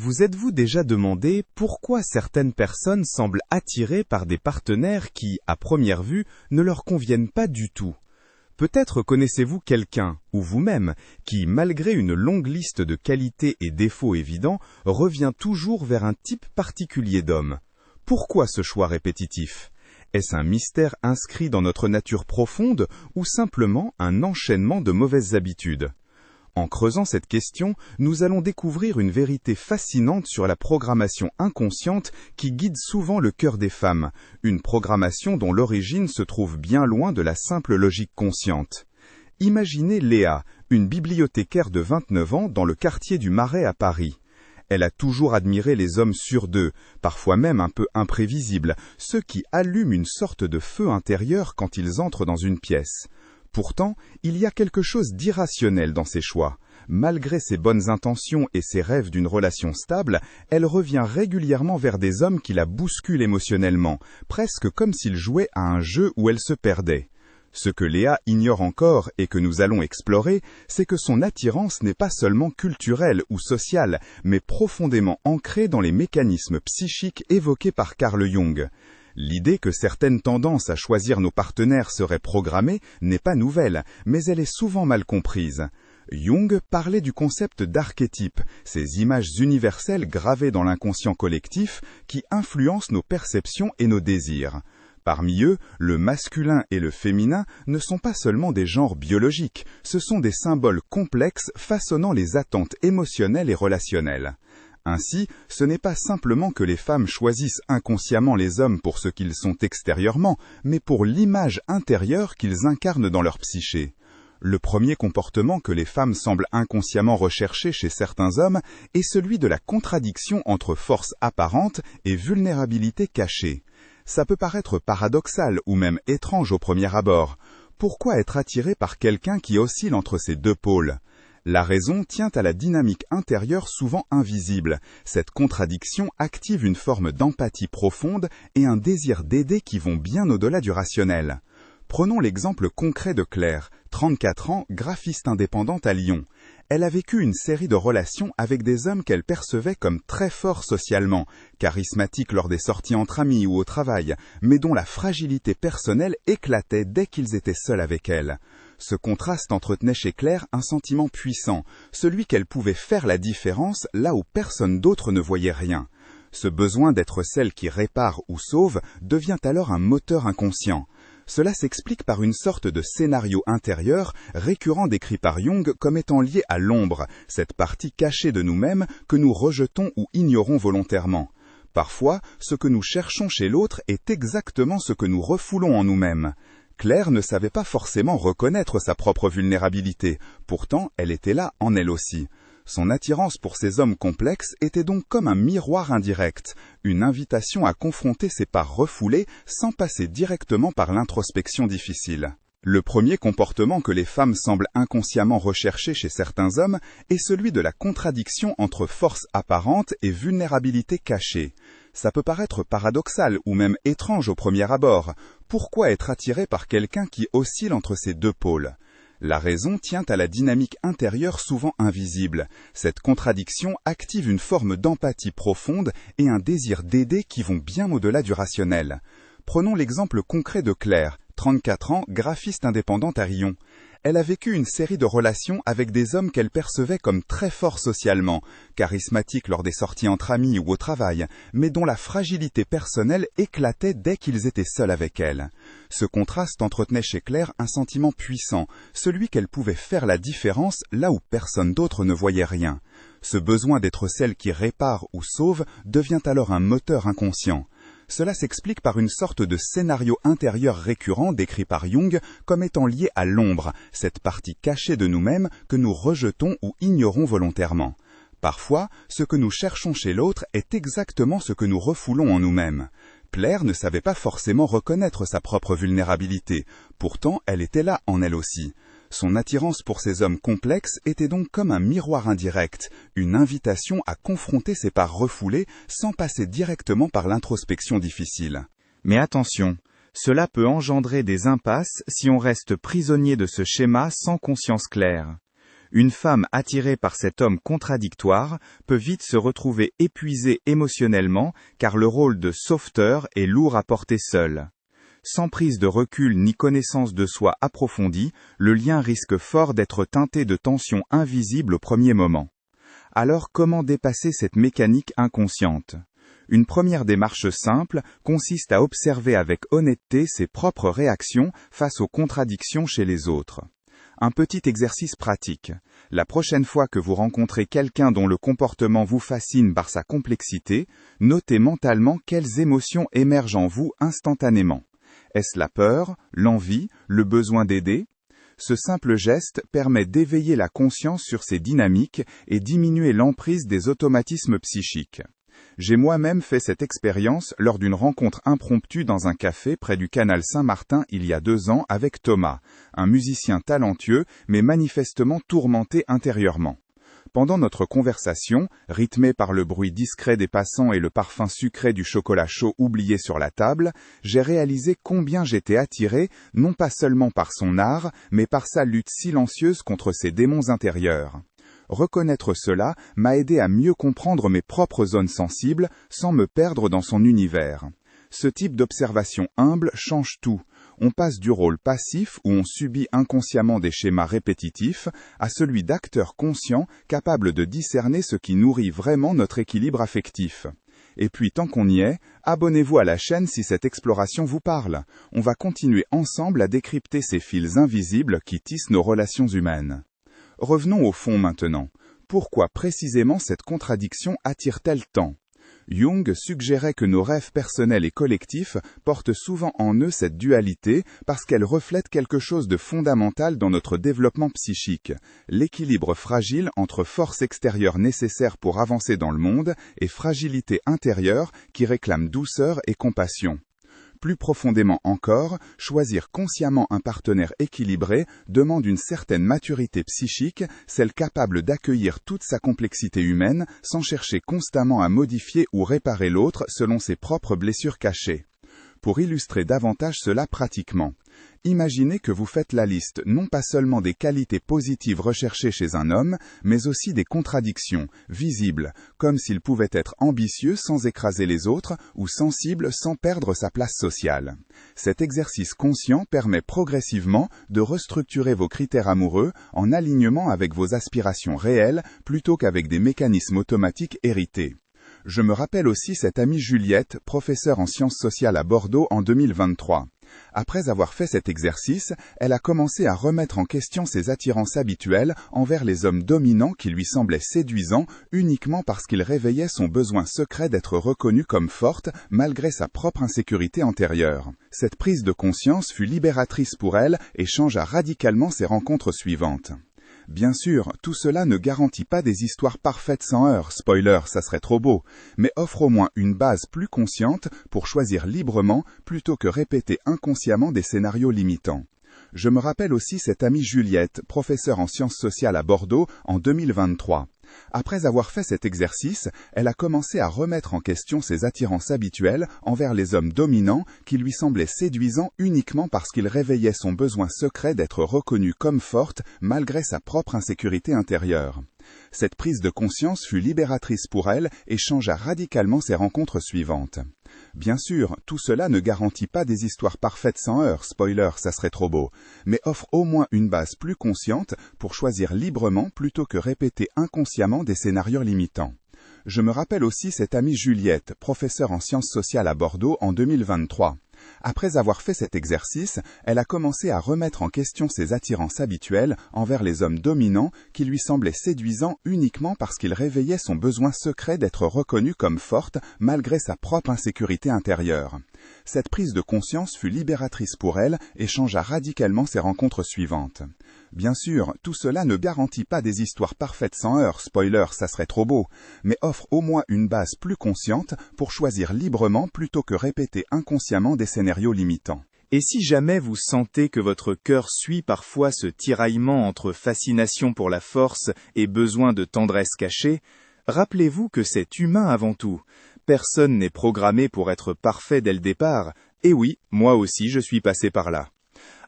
Vous êtes-vous déjà demandé pourquoi certaines personnes semblent attirées par des partenaires qui, à première vue, ne leur conviennent pas du tout? Peut-être connaissez-vous quelqu'un, ou vous-même, qui, malgré une longue liste de qualités et défauts évidents, revient toujours vers un type particulier d'homme. Pourquoi ce choix répétitif? Est-ce un mystère inscrit dans notre nature profonde, ou simplement un enchaînement de mauvaises habitudes? En creusant cette question, nous allons découvrir une vérité fascinante sur la programmation inconsciente qui guide souvent le cœur des femmes, une programmation dont l'origine se trouve bien loin de la simple logique consciente. Imaginez Léa, une bibliothécaire de 29 ans dans le quartier du Marais à Paris. Elle a toujours admiré les hommes sûrs d'eux, parfois même un peu imprévisibles, ceux qui allument une sorte de feu intérieur quand ils entrent dans une pièce. Pourtant, il y a quelque chose d'irrationnel dans ses choix. Malgré ses bonnes intentions et ses rêves d'une relation stable, elle revient régulièrement vers des hommes qui la bousculent émotionnellement, presque comme s'ils jouaient à un jeu où elle se perdait. Ce que Léa ignore encore et que nous allons explorer, c'est que son attirance n'est pas seulement culturelle ou sociale, mais profondément ancrée dans les mécanismes psychiques évoqués par Carl Jung. L'idée que certaines tendances à choisir nos partenaires seraient programmées n'est pas nouvelle, mais elle est souvent mal comprise. Jung parlait du concept d'archétype, ces images universelles gravées dans l'inconscient collectif qui influencent nos perceptions et nos désirs. Parmi eux, le masculin et le féminin ne sont pas seulement des genres biologiques, ce sont des symboles complexes façonnant les attentes émotionnelles et relationnelles. Ainsi, ce n'est pas simplement que les femmes choisissent inconsciemment les hommes pour ce qu'ils sont extérieurement, mais pour l'image intérieure qu'ils incarnent dans leur psyché. Le premier comportement que les femmes semblent inconsciemment rechercher chez certains hommes est celui de la contradiction entre force apparente et vulnérabilité cachée. Ça peut paraître paradoxal ou même étrange au premier abord. Pourquoi être attiré par quelqu'un qui oscille entre ces deux pôles ? La raison tient à la dynamique intérieure souvent invisible. Cette contradiction active une forme d'empathie profonde et un désir d'aider qui vont bien au-delà du rationnel. Prenons l'exemple concret de Claire, 34 ans, graphiste indépendante à Lyon. Elle a vécu une série de relations avec des hommes qu'elle percevait comme très forts socialement, charismatiques lors des sorties entre amis ou au travail, mais dont la fragilité personnelle éclatait dès qu'ils étaient seuls avec elle. Ce contraste entretenait chez Claire un sentiment puissant, celui qu'elle pouvait faire la différence là où personne d'autre ne voyait rien. Ce besoin d'être celle qui répare ou sauve devient alors un moteur inconscient. Cela s'explique par une sorte de scénario intérieur récurrent décrit par Jung comme étant lié à l'ombre, cette partie cachée de nous-mêmes que nous rejetons ou ignorons volontairement. Parfois, ce que nous cherchons chez l'autre est exactement ce que nous refoulons en nous-mêmes. Claire ne savait pas forcément reconnaître sa propre vulnérabilité, pourtant elle était là en elle aussi. Son attirance pour ces hommes complexes était donc comme un miroir indirect, une invitation à confronter ses parts refoulées sans passer directement par l'introspection difficile. Le premier comportement que les femmes semblent inconsciemment rechercher chez certains hommes est celui de la contradiction entre force apparente et vulnérabilité cachée. Ça peut paraître paradoxal ou même étrange au premier abord. Pourquoi être attiré par quelqu'un qui oscille entre ces deux pôles ? La raison tient à la dynamique intérieure souvent invisible. Cette contradiction active une forme d'empathie profonde et un désir d'aider qui vont bien au-delà du rationnel. Prenons l'exemple concret de Claire, 34 ans, graphiste indépendante à Lyon. Elle a vécu une série de relations avec des hommes qu'elle percevait comme très forts socialement, charismatiques lors des sorties entre amis ou au travail, mais dont la fragilité personnelle éclatait dès qu'ils étaient seuls avec elle. Ce contraste entretenait chez Claire un sentiment puissant, celui qu'elle pouvait faire la différence là où personne d'autre ne voyait rien. Ce besoin d'être celle qui répare ou sauve devient alors un moteur inconscient. Cela s'explique par une sorte de scénario intérieur récurrent décrit par Jung comme étant lié à l'ombre, cette partie cachée de nous-mêmes que nous rejetons ou ignorons volontairement. Parfois, ce que nous cherchons chez l'autre est exactement ce que nous refoulons en nous-mêmes. Claire ne savait pas forcément reconnaître sa propre vulnérabilité, pourtant elle était là en elle aussi. Son attirance pour ces hommes complexes était donc comme un miroir indirect, une invitation à confronter ses parts refoulées sans passer directement par l'introspection difficile. Mais attention, cela peut engendrer des impasses si on reste prisonnier de ce schéma sans conscience claire. Une femme attirée par cet homme contradictoire peut vite se retrouver épuisée émotionnellement car le rôle de sauveteur est lourd à porter seul. Sans prise de recul ni connaissance de soi approfondie, le lien risque fort d'être teinté de tensions invisibles au premier moment. Alors comment dépasser cette mécanique inconsciente ? Une première démarche simple consiste à observer avec honnêteté ses propres réactions face aux contradictions chez les autres. Un petit exercice pratique. La prochaine fois que vous rencontrez quelqu'un dont le comportement vous fascine par sa complexité, notez mentalement quelles émotions émergent en vous instantanément. Est-ce la peur, l'envie, le besoin d'aider ? Ce simple geste permet d'éveiller la conscience sur ces dynamiques et diminuer l'emprise des automatismes psychiques. J'ai moi-même fait cette expérience lors d'une rencontre impromptue dans un café près du canal Saint-Martin il y a 2 ans avec Thomas, un musicien talentueux mais manifestement tourmenté intérieurement. Pendant notre conversation, rythmée par le bruit discret des passants et le parfum sucré du chocolat chaud oublié sur la table, j'ai réalisé combien j'étais attiré, non pas seulement par son art, mais par sa lutte silencieuse contre ses démons intérieurs. Reconnaître cela m'a aidé à mieux comprendre mes propres zones sensibles, sans me perdre dans son univers. Ce type d'observation humble change tout. On passe du rôle passif où on subit inconsciemment des schémas répétitifs à celui d'acteur conscient capable de discerner ce qui nourrit vraiment notre équilibre affectif. Et puis tant qu'on y est, abonnez-vous à la chaîne si cette exploration vous parle. On va continuer ensemble à décrypter ces fils invisibles qui tissent nos relations humaines. Revenons au fond maintenant. Pourquoi précisément cette contradiction attire-t-elle tant ? Jung suggérait que nos rêves personnels et collectifs portent souvent en eux cette dualité parce qu'elle reflète quelque chose de fondamental dans notre développement psychique, l'équilibre fragile entre force extérieure nécessaire pour avancer dans le monde et fragilité intérieure qui réclame douceur et compassion. Plus profondément encore, choisir consciemment un partenaire équilibré demande une certaine maturité psychique, celle capable d'accueillir toute sa complexité humaine sans chercher constamment à modifier ou réparer l'autre selon ses propres blessures cachées. Pour illustrer davantage cela pratiquement, imaginez que vous faites la liste non pas seulement des qualités positives recherchées chez un homme, mais aussi des contradictions, visibles, comme s'il pouvait être ambitieux sans écraser les autres ou sensible sans perdre sa place sociale. Cet exercice conscient permet progressivement de restructurer vos critères amoureux en alignement avec vos aspirations réelles plutôt qu'avec des mécanismes automatiques hérités. Je me rappelle aussi cette amie Juliette, professeure en sciences sociales à Bordeaux en 2023. Après avoir fait cet exercice, elle a commencé à remettre en question ses attirances habituelles envers les hommes dominants qui lui semblaient séduisants uniquement parce qu'ils réveillaient son besoin secret d'être reconnue comme forte malgré sa propre insécurité antérieure. Cette prise de conscience fut libératrice pour elle et changea radicalement ses rencontres suivantes. Bien sûr, tout cela ne garantit pas des histoires parfaites sans heurts, spoiler, ça serait trop beau, mais offre au moins une base plus consciente pour choisir librement plutôt que répéter inconsciemment des scénarios limitants. Je me rappelle aussi cette amie Juliette, professeure en sciences sociales à Bordeaux en 2023. Après avoir fait cet exercice, elle a commencé à remettre en question ses attirances habituelles envers les hommes dominants qui lui semblaient séduisants uniquement parce qu'ils réveillaient son besoin secret d'être reconnue comme forte malgré sa propre insécurité intérieure. Cette prise de conscience fut libératrice pour elle et changea radicalement ses rencontres suivantes. Bien sûr, tout cela ne garantit pas des histoires parfaites sans heurts, spoiler, ça serait trop beau, mais offre au moins une base plus consciente pour choisir librement plutôt que répéter inconsciemment des scénarios limitants. Je me rappelle aussi cette amie Juliette, professeure en sciences sociales à Bordeaux en 2023. Après avoir fait cet exercice, elle a commencé à remettre en question ses attirances habituelles envers les hommes dominants qui lui semblaient séduisants uniquement parce qu'ils réveillaient son besoin secret d'être reconnue comme forte malgré sa propre insécurité intérieure. Cette prise de conscience fut libératrice pour elle et changea radicalement ses rencontres suivantes. Bien sûr, tout cela ne garantit pas des histoires parfaites sans heurts, spoiler, ça serait trop beau, mais offre au moins une base plus consciente pour choisir librement plutôt que répéter inconsciemment des scénarios limitants. Et si jamais vous sentez que votre cœur suit parfois ce tiraillement entre fascination pour la force et besoin de tendresse cachée, rappelez-vous que c'est humain avant tout. Personne n'est programmé pour être parfait dès le départ, et oui, moi aussi je suis passé par là.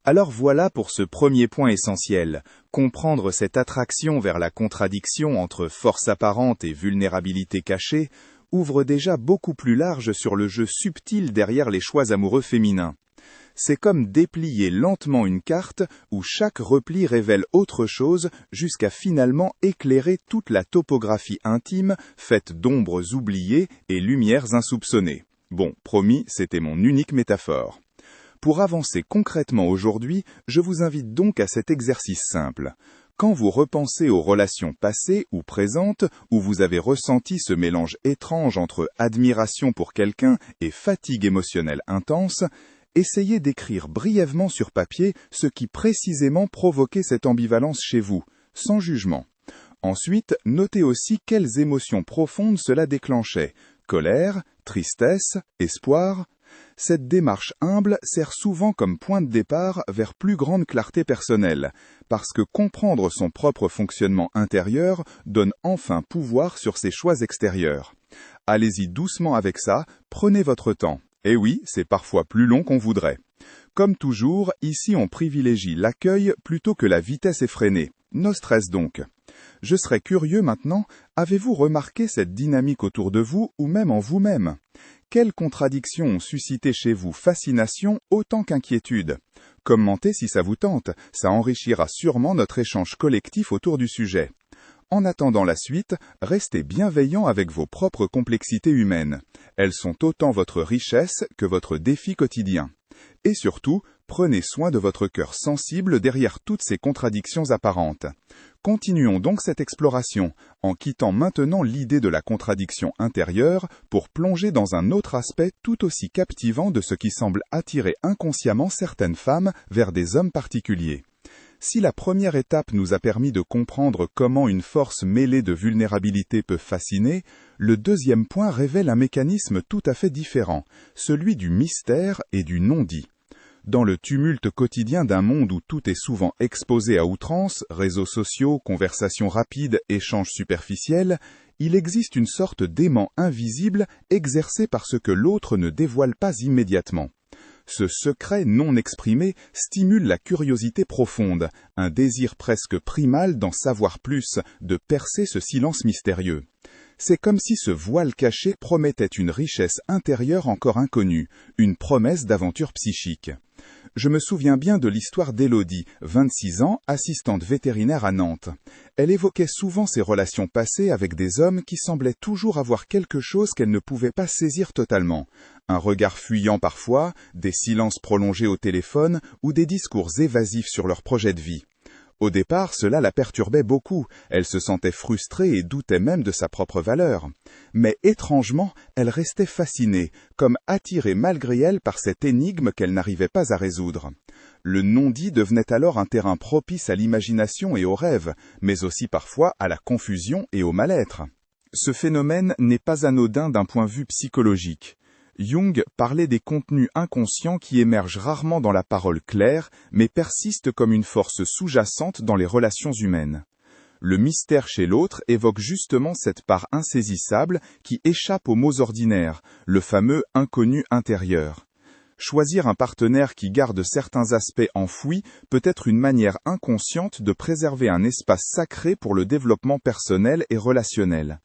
Alors voilà pour ce premier point essentiel. Comprendre cette attraction vers la contradiction entre force apparente et vulnérabilité cachée ouvre déjà beaucoup plus large sur le jeu subtil derrière les choix amoureux féminins. C'est comme déplier lentement une carte où chaque repli révèle autre chose jusqu'à finalement éclairer toute la topographie intime faite d'ombres oubliées et lumières insoupçonnées. Bon, promis, c'était mon unique métaphore. Pour avancer concrètement aujourd'hui, je vous invite donc à cet exercice simple. Quand vous repensez aux relations passées ou présentes où vous avez ressenti ce mélange étrange entre admiration pour quelqu'un et fatigue émotionnelle intense, essayez d'écrire brièvement sur papier ce qui précisément provoquait cette ambivalence chez vous, sans jugement. Ensuite, notez aussi quelles émotions profondes cela déclenchait. Colère, tristesse, espoir. Cette démarche humble sert souvent comme point de départ vers plus grande clarté personnelle, parce que comprendre son propre fonctionnement intérieur donne enfin pouvoir sur ses choix extérieurs. Allez-y doucement avec ça, prenez votre temps. Et oui, c'est parfois plus long qu'on voudrait. Comme toujours, ici on privilégie l'accueil plutôt que la vitesse effrénée. No stress donc. Je serais curieux maintenant, avez-vous remarqué cette dynamique autour de vous ou même en vous-même? Quelles contradictions ont suscité chez vous fascination autant qu'inquiétude? Commentez si ça vous tente, ça enrichira sûrement notre échange collectif autour du sujet. En attendant la suite, restez bienveillant avec vos propres complexités humaines. Elles sont autant votre richesse que votre défi quotidien. Et surtout, prenez soin de votre cœur sensible derrière toutes ces contradictions apparentes. Continuons donc cette exploration, en quittant maintenant l'idée de la contradiction intérieure pour plonger dans un autre aspect tout aussi captivant de ce qui semble attirer inconsciemment certaines femmes vers des hommes particuliers. Si la première étape nous a permis de comprendre comment une force mêlée de vulnérabilité peut fasciner, le deuxième point révèle un mécanisme tout à fait différent, celui du mystère et du non-dit. Dans le tumulte quotidien d'un monde où tout est souvent exposé à outrance, réseaux sociaux, conversations rapides, échanges superficiels, il existe une sorte d'aimant invisible exercé par ce que l'autre ne dévoile pas immédiatement. Ce secret non exprimé stimule la curiosité profonde, un désir presque primal d'en savoir plus, de percer ce silence mystérieux. C'est comme si ce voile caché promettait une richesse intérieure encore inconnue, une promesse d'aventure psychique. Je me souviens bien de l'histoire d'Élodie, 26 ans, assistante vétérinaire à Nantes. Elle évoquait souvent ses relations passées avec des hommes qui semblaient toujours avoir quelque chose qu'elle ne pouvait pas saisir totalement. Un regard fuyant parfois, des silences prolongés au téléphone ou des discours évasifs sur leur projet de vie. Au départ, cela la perturbait beaucoup, elle se sentait frustrée et doutait même de sa propre valeur. Mais étrangement, elle restait fascinée, comme attirée malgré elle par cette énigme qu'elle n'arrivait pas à résoudre. Le non-dit devenait alors un terrain propice à l'imagination et au rêve, mais aussi parfois à la confusion et au mal-être. Ce phénomène n'est pas anodin d'un point de vue psychologique. Jung parlait des contenus inconscients qui émergent rarement dans la parole claire, mais persistent comme une force sous-jacente dans les relations humaines. Le mystère chez l'autre évoque justement cette part insaisissable qui échappe aux mots ordinaires, le fameux inconnu intérieur. Choisir un partenaire qui garde certains aspects enfouis peut être une manière inconsciente de préserver un espace sacré pour le développement personnel et relationnel.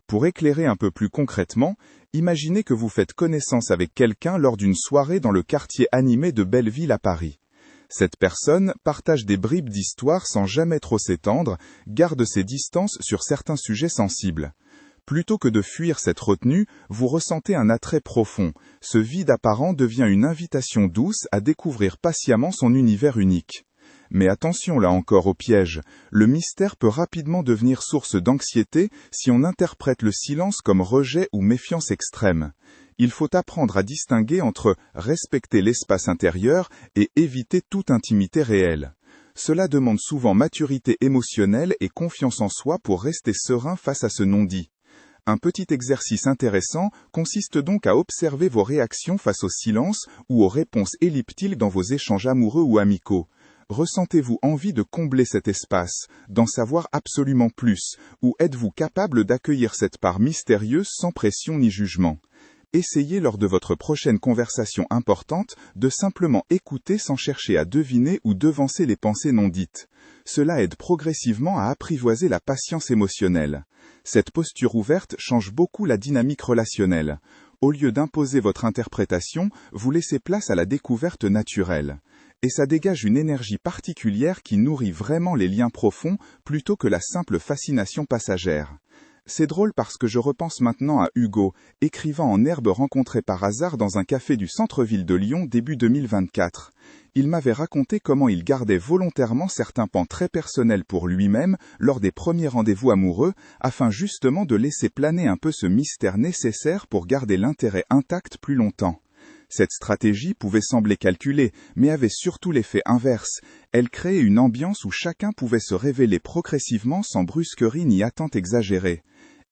Pour éclairer un peu plus concrètement, imaginez que vous faites connaissance avec quelqu'un lors d'une soirée dans le quartier animé de Belleville à Paris. Cette personne partage des bribes d'histoire sans jamais trop s'étendre, garde ses distances sur certains sujets sensibles. Plutôt que de fuir cette retenue, vous ressentez un attrait profond. Ce vide apparent devient une invitation douce à découvrir patiemment son univers unique. Mais attention là encore au piège, le mystère peut rapidement devenir source d'anxiété si on interprète le silence comme rejet ou méfiance extrême. Il faut apprendre à distinguer entre respecter l'espace intérieur et éviter toute intimité réelle. Cela demande souvent maturité émotionnelle et confiance en soi pour rester serein face à ce non-dit. Un petit exercice intéressant consiste donc à observer vos réactions face au silence ou aux réponses elliptiques dans vos échanges amoureux ou amicaux. Ressentez-vous envie de combler cet espace, d'en savoir absolument plus, ou êtes-vous capable d'accueillir cette part mystérieuse sans pression ni jugement? Essayez lors de votre prochaine conversation importante de simplement écouter sans chercher à deviner ou devancer les pensées non dites. Cela aide progressivement à apprivoiser la patience émotionnelle. Cette posture ouverte change beaucoup la dynamique relationnelle. Au lieu d'imposer votre interprétation, vous laissez place à la découverte naturelle. Et ça dégage une énergie particulière qui nourrit vraiment les liens profonds plutôt que la simple fascination passagère. C'est drôle parce que je repense maintenant à Hugo, écrivain en herbe rencontré par hasard dans un café du centre-ville de Lyon début 2024. Il m'avait raconté comment il gardait volontairement certains pans très personnels pour lui-même lors des premiers rendez-vous amoureux, afin justement de laisser planer un peu ce mystère nécessaire pour garder l'intérêt intact plus longtemps. Cette stratégie pouvait sembler calculée, mais avait surtout l'effet inverse. Elle créait une ambiance où chacun pouvait se révéler progressivement sans brusquerie ni attente exagérée.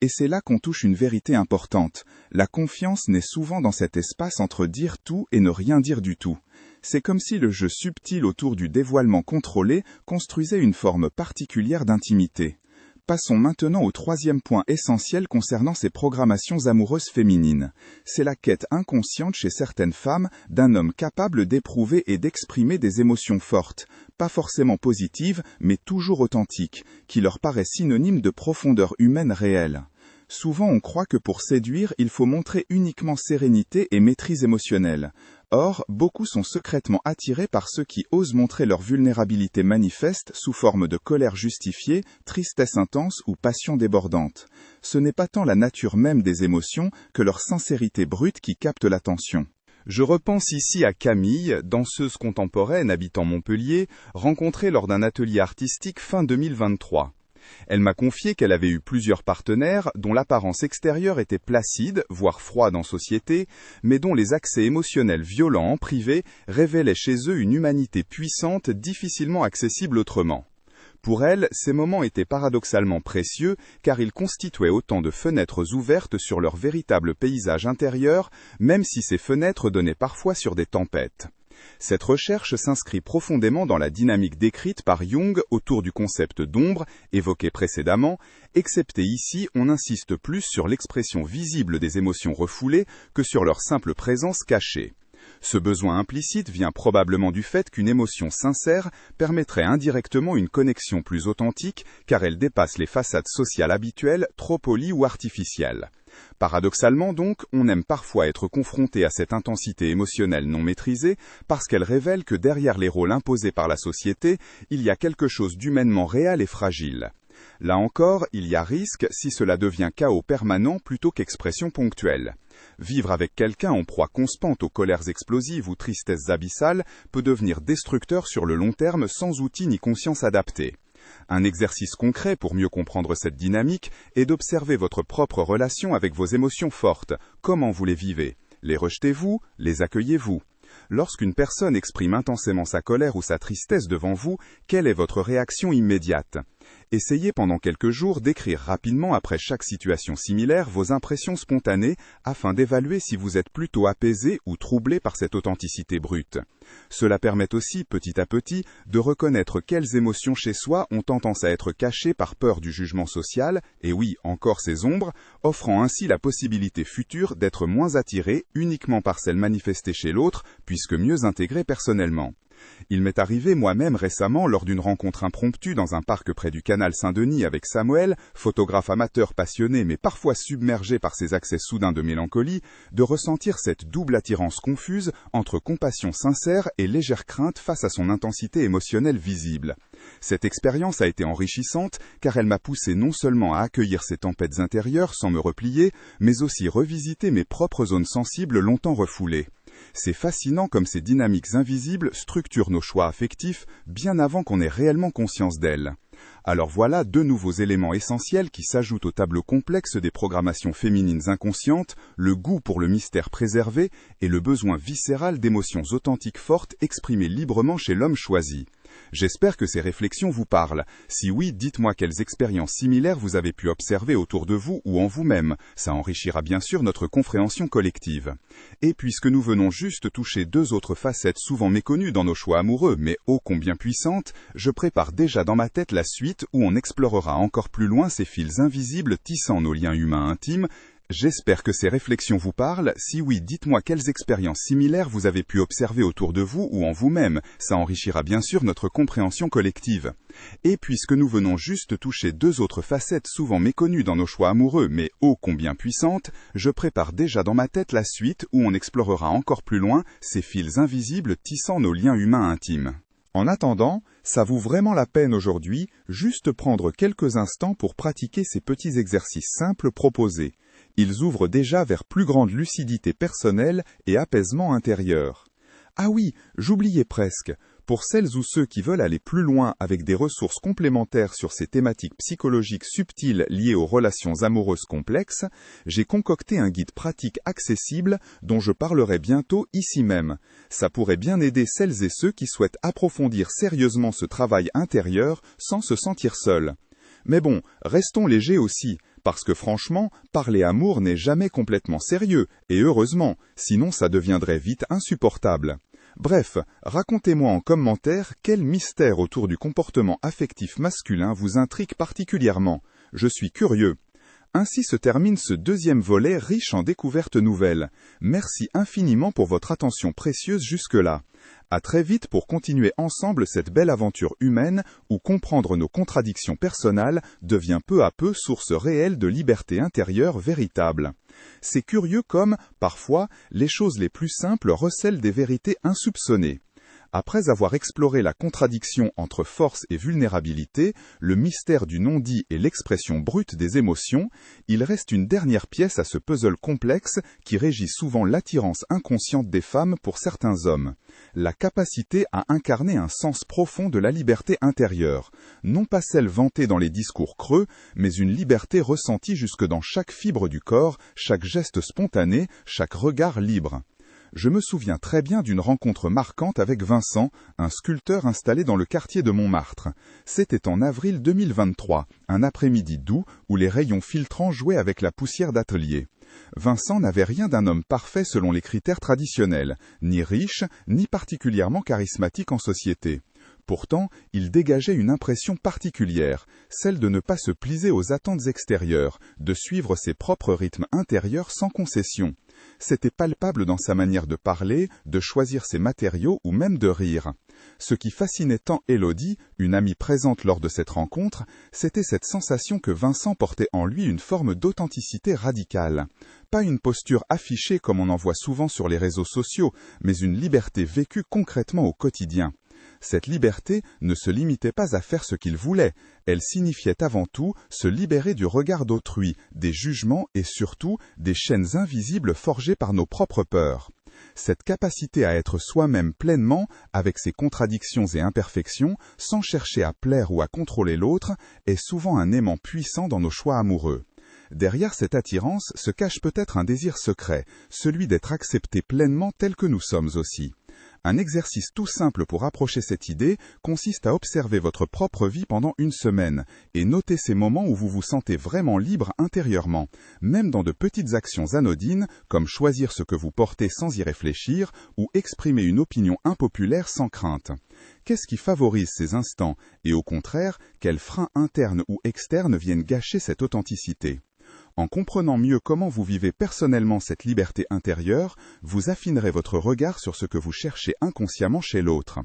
Et c'est là qu'on touche une vérité importante. La confiance naît souvent dans cet espace entre dire tout et ne rien dire du tout. C'est comme si le jeu subtil autour du dévoilement contrôlé construisait une forme particulière d'intimité. Passons maintenant au troisième point essentiel concernant ces programmations amoureuses féminines. C'est la quête inconsciente chez certaines femmes d'un homme capable d'éprouver et d'exprimer des émotions fortes, pas forcément positives, mais toujours authentiques, qui leur paraît synonyme de profondeur humaine réelle. Souvent on croit que pour séduire, il faut montrer uniquement sérénité et maîtrise émotionnelle. Or, beaucoup sont secrètement attirés par ceux qui osent montrer leur vulnérabilité manifeste sous forme de colère justifiée, tristesse intense ou passion débordante. Ce n'est pas tant la nature même des émotions que leur sincérité brute qui capte l'attention. Je repense ici à Camille, danseuse contemporaine habitant Montpellier, rencontrée lors d'un atelier artistique fin 2023. Elle m'a confié qu'elle avait eu plusieurs partenaires dont l'apparence extérieure était placide, voire froide en société, mais dont les accès émotionnels violents en privé révélaient chez eux une humanité puissante difficilement accessible autrement. Pour elle, ces moments étaient paradoxalement précieux car ils constituaient autant de fenêtres ouvertes sur leur véritable paysage intérieur, même si ces fenêtres donnaient parfois sur des tempêtes. Cette recherche s'inscrit profondément dans la dynamique décrite par Jung autour du concept d'ombre, évoqué précédemment, excepté ici on insiste plus sur l'expression visible des émotions refoulées que sur leur simple présence cachée. Ce besoin implicite vient probablement du fait qu'une émotion sincère permettrait indirectement une connexion plus authentique car elle dépasse les façades sociales habituelles, trop polies ou artificielles. Paradoxalement donc, on aime parfois être confronté à cette intensité émotionnelle non maîtrisée parce qu'elle révèle que derrière les rôles imposés par la société, il y a quelque chose d'humainement réel et fragile. Là encore, il y a risque si cela devient chaos permanent plutôt qu'expression ponctuelle. Vivre avec quelqu'un en proie constante aux colères explosives ou tristesses abyssales peut devenir destructeur sur le long terme sans outils ni conscience adaptée. Un exercice concret pour mieux comprendre cette dynamique est d'observer votre propre relation avec vos émotions fortes. Comment vous les vivez? Les rejetez-vous? Les accueillez-vous? Lorsqu'une personne exprime intensément sa colère ou sa tristesse devant vous, quelle est votre réaction immédiate? Essayez pendant quelques jours d'écrire rapidement après chaque situation similaire vos impressions spontanées afin d'évaluer si vous êtes plutôt apaisé ou troublé par cette authenticité brute. Cela permet aussi, petit à petit, de reconnaître quelles émotions chez soi ont tendance à être cachées par peur du jugement social, et oui, encore ces ombres, offrant ainsi la possibilité future d'être moins attiré uniquement par celles manifestées chez l'autre, puisque mieux intégrées personnellement. Il m'est arrivé moi-même récemment lors d'une rencontre impromptue dans un parc près du canal Saint-Denis avec Samuel, photographe amateur passionné mais parfois submergé par ses accès soudains de mélancolie, de ressentir cette double attirance confuse entre compassion sincère et légère crainte face à son intensité émotionnelle visible. Cette expérience a été enrichissante car elle m'a poussé non seulement à accueillir ces tempêtes intérieures sans me replier, mais aussi revisiter mes propres zones sensibles longtemps refoulées. C'est fascinant comme ces dynamiques invisibles structurent nos choix affectifs bien avant qu'on ait réellement conscience d'elles. Alors voilà deux nouveaux éléments essentiels qui s'ajoutent au tableau complexe des programmations féminines inconscientes, le goût pour le mystère préservé et le besoin viscéral d'émotions authentiques fortes exprimées librement chez l'homme choisi. J'espère que ces réflexions vous parlent. Si oui, dites-moi quelles expériences similaires vous avez pu observer autour de vous ou en vous-même. Ça enrichira bien sûr notre compréhension collective. Et puisque nous venons juste toucher deux autres facettes souvent méconnues dans nos choix amoureux, mais ô combien puissantes, je prépare déjà dans ma tête la suite où on explorera encore plus loin ces fils invisibles tissant nos liens humains intimes. J'espère que ces réflexions vous parlent. Si oui, dites-moi quelles expériences similaires vous avez pu observer autour de vous ou en vous-même. Ça enrichira bien sûr notre compréhension collective. Et puisque nous venons juste toucher deux autres facettes souvent méconnues dans nos choix amoureux, mais ô combien puissantes, je prépare déjà dans ma tête la suite où on explorera encore plus loin ces fils invisibles tissant nos liens humains intimes. En attendant, ça vaut vraiment la peine aujourd'hui juste prendre quelques instants pour pratiquer ces petits exercices simples proposés. Ils ouvrent déjà vers plus grande lucidité personnelle et apaisement intérieur. Ah oui, j'oubliais presque. Pour celles ou ceux qui veulent aller plus loin avec des ressources complémentaires sur ces thématiques psychologiques subtiles liées aux relations amoureuses complexes, j'ai concocté un guide pratique accessible dont je parlerai bientôt ici même. Ça pourrait bien aider celles et ceux qui souhaitent approfondir sérieusement ce travail intérieur sans se sentir seuls. Mais bon, restons légers aussi, parce que franchement, parler amour n'est jamais complètement sérieux, et heureusement, sinon ça deviendrait vite insupportable. Bref, racontez-moi en commentaire quel mystère autour du comportement affectif masculin vous intrigue particulièrement. Je suis curieux. Ainsi se termine ce deuxième volet riche en découvertes nouvelles. Merci infiniment pour votre attention précieuse jusque-là. À très vite pour continuer ensemble cette belle aventure humaine où comprendre nos contradictions personnelles devient peu à peu source réelle de liberté intérieure véritable. C'est curieux comme, parfois, les choses les plus simples recèlent des vérités insoupçonnées. Après avoir exploré la contradiction entre force et vulnérabilité, le mystère du non-dit et l'expression brute des émotions, il reste une dernière pièce à ce puzzle complexe qui régit souvent l'attirance inconsciente des femmes pour certains hommes. La capacité à incarner un sens profond de la liberté intérieure, non pas celle vantée dans les discours creux, mais une liberté ressentie jusque dans chaque fibre du corps, chaque geste spontané, chaque regard libre. Je me souviens très bien d'une rencontre marquante avec Vincent, un sculpteur installé dans le quartier de Montmartre. C'était en avril 2023, un après-midi doux où les rayons filtrants jouaient avec la poussière d'atelier. Vincent n'avait rien d'un homme parfait selon les critères traditionnels, ni riche, ni particulièrement charismatique en société. Pourtant, il dégageait une impression particulière, celle de ne pas se plier aux attentes extérieures, de suivre ses propres rythmes intérieurs sans concession. C'était palpable dans sa manière de parler, de choisir ses matériaux ou même de rire. Ce qui fascinait tant Élodie, une amie présente lors de cette rencontre, c'était cette sensation que Vincent portait en lui une forme d'authenticité radicale. Pas une posture affichée comme on en voit souvent sur les réseaux sociaux, mais une liberté vécue concrètement au quotidien. Cette liberté ne se limitait pas à faire ce qu'il voulait, elle signifiait avant tout se libérer du regard d'autrui, des jugements et surtout des chaînes invisibles forgées par nos propres peurs. Cette capacité à être soi-même pleinement, avec ses contradictions et imperfections, sans chercher à plaire ou à contrôler l'autre, est souvent un aimant puissant dans nos choix amoureux. Derrière cette attirance se cache peut-être un désir secret, celui d'être accepté pleinement tel que nous sommes aussi. Un exercice tout simple pour approcher cette idée consiste à observer votre propre vie pendant une semaine et noter ces moments où vous vous sentez vraiment libre intérieurement, même dans de petites actions anodines comme choisir ce que vous portez sans y réfléchir ou exprimer une opinion impopulaire sans crainte. Qu'est-ce qui favorise ces instants et au contraire, quels freins internes ou externes viennent gâcher cette authenticité ? En comprenant mieux comment vous vivez personnellement cette liberté intérieure, vous affinerez votre regard sur ce que vous cherchez inconsciemment chez l'autre.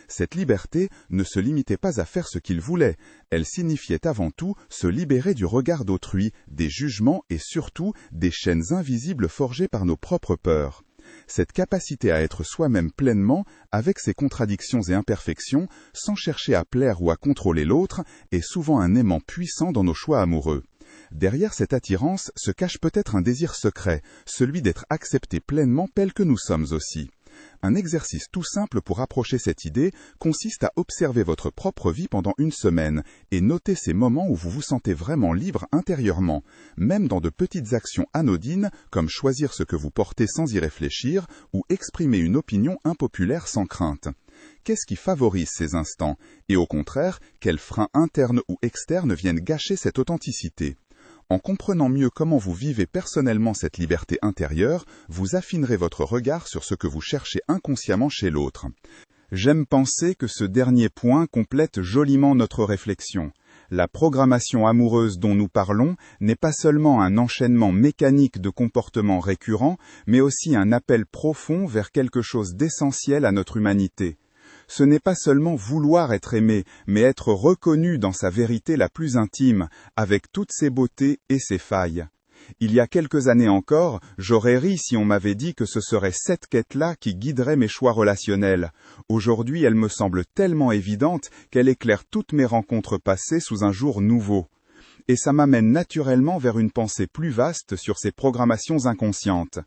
Cette liberté ne se limitait pas à faire ce qu'il voulait, elle signifiait avant tout se libérer du regard d'autrui, des jugements et surtout des chaînes invisibles forgées par nos propres peurs. Cette capacité à être soi-même pleinement, avec ses contradictions et imperfections, sans chercher à plaire ou à contrôler l'autre, est souvent un aimant puissant dans nos choix amoureux. Derrière cette attirance se cache peut-être un désir secret, celui d'être accepté pleinement tel que nous sommes aussi. Un exercice tout simple pour approcher cette idée consiste à observer votre propre vie pendant une semaine et noter ces moments où vous vous sentez vraiment libre intérieurement, même dans de petites actions anodines comme choisir ce que vous portez sans y réfléchir ou exprimer une opinion impopulaire sans crainte. Qu'est-ce qui favorise ces instants? Et au contraire, quels freins internes ou externes viennent gâcher cette authenticité? En comprenant mieux comment vous vivez personnellement cette liberté intérieure, vous affinerez votre regard sur ce que vous cherchez inconsciemment chez l'autre. J'aime penser que ce dernier point complète joliment notre réflexion. La programmation amoureuse dont nous parlons n'est pas seulement un enchaînement mécanique de comportements récurrents, mais aussi un appel profond vers quelque chose d'essentiel à notre humanité. Ce n'est pas seulement vouloir être aimé, mais être reconnu dans sa vérité la plus intime, avec toutes ses beautés et ses failles. Il y a quelques années encore, j'aurais ri si on m'avait dit que ce serait cette quête-là qui guiderait mes choix relationnels. Aujourd'hui, elle me semble tellement évidente qu'elle éclaire toutes mes rencontres passées sous un jour nouveau. Et ça m'amène naturellement vers une pensée plus vaste sur ces programmations inconscientes.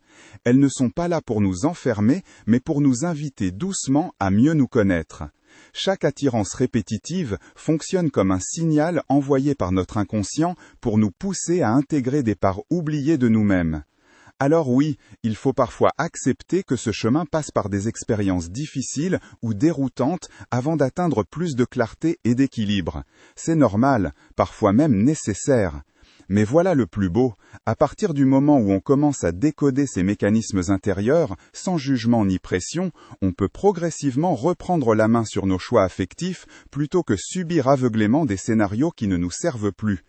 Elles ne sont pas là pour nous enfermer, mais pour nous inviter doucement à mieux nous connaître. Chaque attirance répétitive fonctionne comme un signal envoyé par notre inconscient pour nous pousser à intégrer des parts oubliées de nous-mêmes. Alors oui, il faut parfois accepter que ce chemin passe par des expériences difficiles ou déroutantes avant d'atteindre plus de clarté et d'équilibre. C'est normal, parfois même nécessaire. Mais voilà le plus beau, à partir du moment où on commence à décoder ces mécanismes intérieurs, sans jugement ni pression, on peut progressivement reprendre la main sur nos choix affectifs plutôt que subir aveuglément des scénarios qui ne nous servent plus.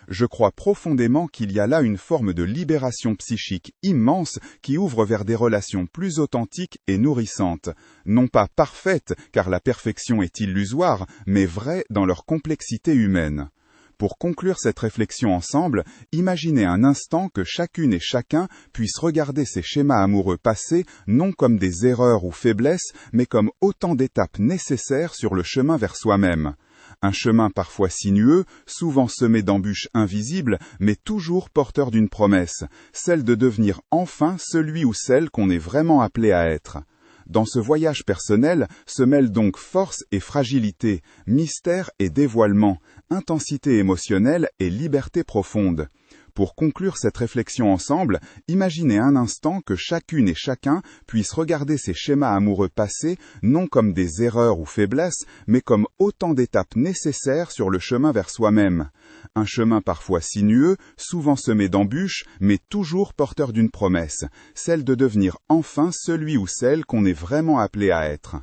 Je crois profondément qu'il y a là une forme de libération psychique immense qui ouvre vers des relations plus authentiques et nourrissantes. Non pas parfaites, car la perfection est illusoire, mais vraies dans leur complexité humaine. Pour conclure cette réflexion ensemble, imaginez un instant que chacune et chacun puisse regarder ses schémas amoureux passés non comme des erreurs ou faiblesses, mais comme autant d'étapes nécessaires sur le chemin vers soi-même. Un chemin parfois sinueux, souvent semé d'embûches invisibles, mais toujours porteur d'une promesse, celle de devenir enfin celui ou celle qu'on est vraiment appelé à être. Dans ce voyage personnel se mêlent donc force et fragilité, mystère et dévoilement, intensité émotionnelle et liberté profonde. Pour conclure cette réflexion ensemble, imaginez un instant que chacune et chacun puisse regarder ses schémas amoureux passés non comme des erreurs ou faiblesses, mais comme autant d'étapes nécessaires sur le chemin vers soi-même. Un chemin parfois sinueux, souvent semé d'embûches, mais toujours porteur d'une promesse, celle de devenir enfin celui ou celle qu'on est vraiment appelé à être.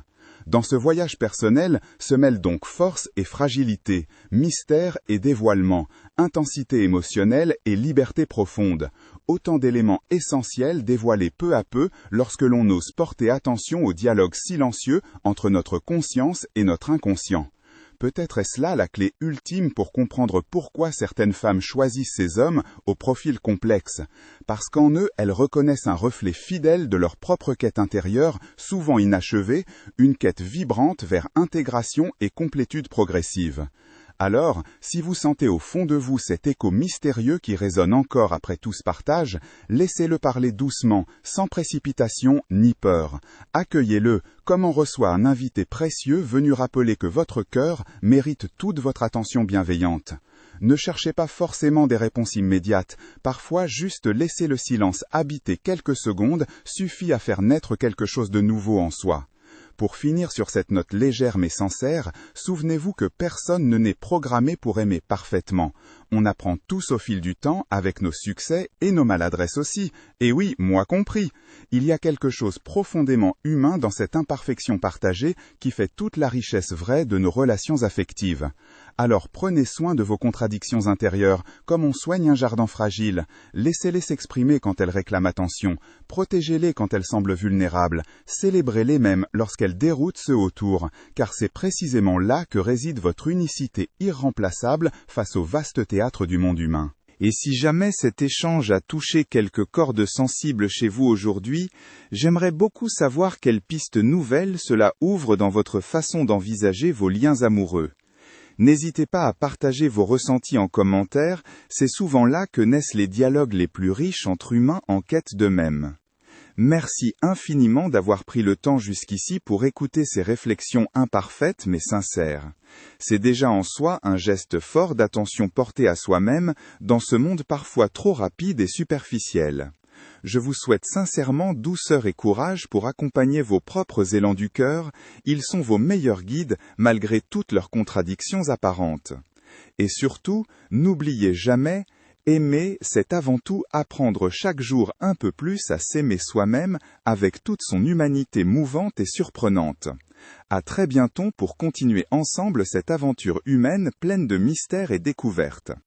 Dans ce voyage personnel se mêlent donc force et fragilité, mystère et dévoilement, intensité émotionnelle et liberté profonde, autant d'éléments essentiels dévoilés peu à peu lorsque l'on ose porter attention au dialogue silencieux entre notre conscience et notre inconscient. Peut-être est-ce là la clé ultime pour comprendre pourquoi certaines femmes choisissent ces hommes au profil complexe. Parce qu'en eux, elles reconnaissent un reflet fidèle de leur propre quête intérieure, souvent inachevée, une quête vibrante vers intégration et complétude progressive. Alors, si vous sentez au fond de vous cet écho mystérieux qui résonne encore après tout ce partage, laissez-le parler doucement, sans précipitation ni peur. Accueillez-le, comme on reçoit un invité précieux venu rappeler que votre cœur mérite toute votre attention bienveillante. Ne cherchez pas forcément des réponses immédiates, parfois juste laisser le silence habiter quelques secondes suffit à faire naître quelque chose de nouveau en soi. Pour finir sur cette note légère mais sincère, souvenez-vous que personne ne naît programmé pour aimer parfaitement. On apprend tous au fil du temps, avec nos succès et nos maladresses aussi. Et oui, moi compris. Il y a quelque chose profondément humain dans cette imperfection partagée qui fait toute la richesse vraie de nos relations affectives. Alors prenez soin de vos contradictions intérieures, comme on soigne un jardin fragile. Laissez-les s'exprimer quand elles réclament attention. Protégez-les quand elles semblent vulnérables. Célébrez-les même lorsqu'elles déroutent ceux autour, car c'est précisément là que réside votre unicité irremplaçable face au vaste théâtre du monde humain. Et si jamais cet échange a touché quelques cordes sensibles chez vous aujourd'hui, j'aimerais beaucoup savoir quelles pistes nouvelles cela ouvre dans votre façon d'envisager vos liens amoureux. N'hésitez pas à partager vos ressentis en commentaire, c'est souvent là que naissent les dialogues les plus riches entre humains en quête d'eux-mêmes. Merci infiniment d'avoir pris le temps jusqu'ici pour écouter ces réflexions imparfaites mais sincères. C'est déjà en soi un geste fort d'attention portée à soi-même dans ce monde parfois trop rapide et superficiel. Je vous souhaite sincèrement douceur et courage pour accompagner vos propres élans du cœur, ils sont vos meilleurs guides malgré toutes leurs contradictions apparentes. Et surtout, n'oubliez jamais, aimer, c'est avant tout apprendre chaque jour un peu plus à s'aimer soi-même avec toute son humanité mouvante et surprenante. À très bientôt pour continuer ensemble cette aventure humaine pleine de mystères et découvertes.